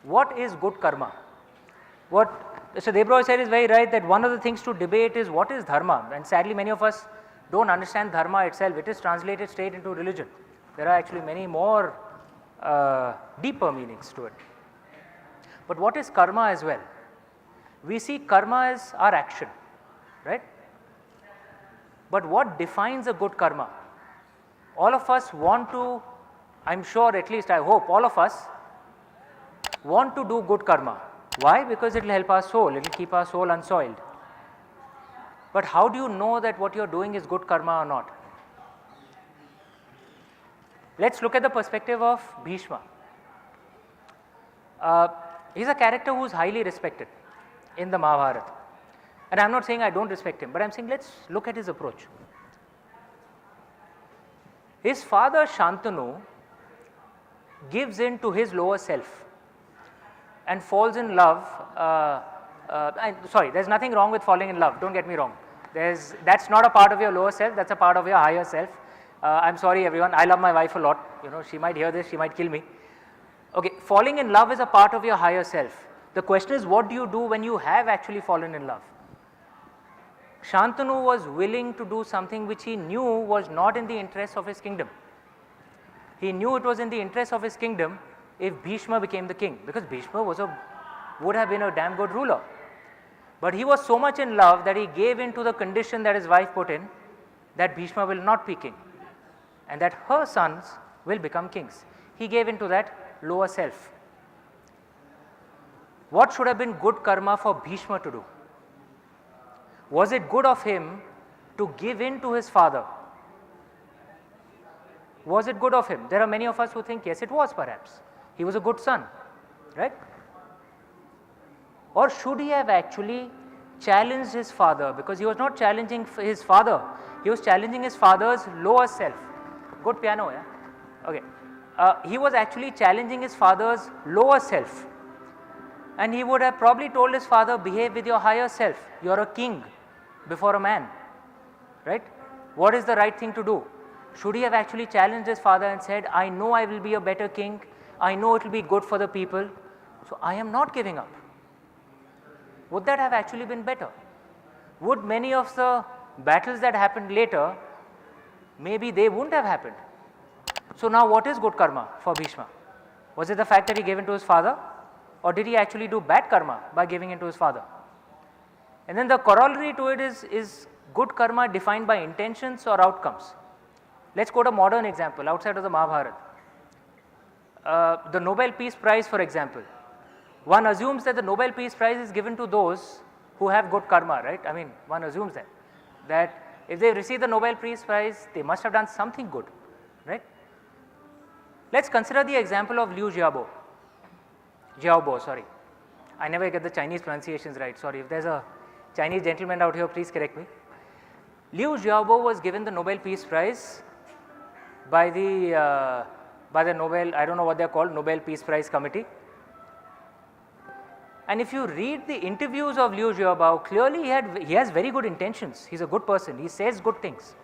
what is good karma? What Mr. Debroy said is very right, that one of the things to debate is what is dharma, and sadly many of us don't understand dharma itself. It is translated straight into religion. There are actually many more deeper meanings to it. But what is karma as well? We see karma as our action, right? But what defines a good karma? All of us want to, I'm sure, at least I hope, all of us want to do good karma. Why? Because it will help our soul, it will keep our soul unsoiled. But how do you know that what you are doing is good karma or not? Let's look at the perspective of Bhishma. He's a character who is highly respected in the Mahabharata. And I am not saying I don't respect him, but I am saying let's look at his approach. His father Shantanu gives in to his lower self and falls in love. Sorry, there's nothing wrong with falling in love, don't get me wrong. That's not a part of your lower self, that's a part of your higher self. I'm sorry everyone, I love my wife a lot, she might hear this, she might kill me. Okay, falling in love is a part of your higher self. The question is, what do you do when you have actually fallen in love? Shantanu was willing to do something which he knew was not in the interest of his kingdom. He knew it was in the interest of his kingdom if Bhishma became the king, because Bhishma would have been a damn good ruler. But he was so much in love that he gave in to the condition that his wife put in, that Bhishma will not be king and that her sons will become kings. He gave in to that lower self. What should have been good karma for Bhishma to do? Was it good of him to give in to his father? Was it good of him? There are many of us who think yes, it was perhaps. He was a good son, right? Or should he have actually challenged his father? Because he was not challenging his father, he was challenging his father's lower self. Good piano, yeah? Okay. He was actually challenging his father's lower self. And he would have probably told his father, behave with your higher self. You are a king before a man, right? What is the right thing to do? Should he have actually challenged his father and said, I know I will be a better king, I know it will be good for the people, so I am not giving up. Would that have actually been better? Would many of the battles that happened later, maybe they wouldn't have happened? So now what is good karma for Bhishma? Was it the fact that he gave in to his father? Or did he actually do bad karma by giving in to his father? And then the corollary to it is good karma defined by intentions or outcomes. Let's quote a modern example outside of the Mahabharata. The Nobel Peace Prize, for example. One assumes that the Nobel Peace Prize is given to those who have good karma, right? I mean, one assumes that if they receive the Nobel Peace Prize, they must have done something good, right? Let's consider the example of Liu Xiaobo, sorry. I never get the Chinese pronunciations right, sorry. If there's a Chinese gentleman out here, please correct me. Liu Xiaobo was given the Nobel Peace Prize by the Nobel, I don't know what they're called, Nobel Peace Prize Committee. And if you read the interviews of Liu Xiaobo, clearly he has very good intentions. He's a good person. He says good things.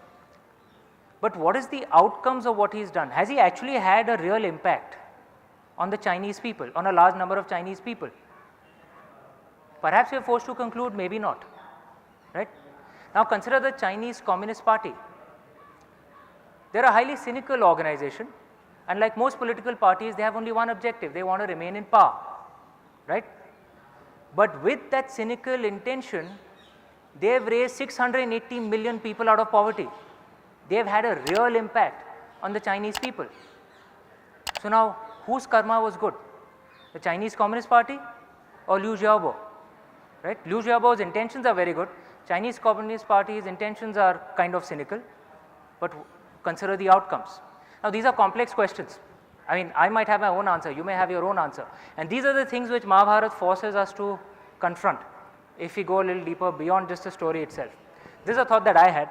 But what is the outcomes of what he's done? Has he actually had a real impact on the Chinese people, on a large number of Chinese people? Perhaps we are forced to conclude maybe not, right? Now consider the Chinese Communist Party. They're a highly cynical organization, and like most political parties, they have only one objective: they want to remain in power, right? But with that cynical intention, they have raised 680 million people out of poverty. They have had a real impact on the Chinese people. So now, whose karma was good? The Chinese Communist Party or Liu Xiaobo? Right? Liu Xiaobo's intentions are very good. Chinese Communist Party's intentions are kind of cynical, but consider the outcomes. Now these are complex questions. I mean, I might have my own answer, you may have your own answer. And these are the things which Mahabharata forces us to confront if we go a little deeper beyond just the story itself. This is a thought that I had.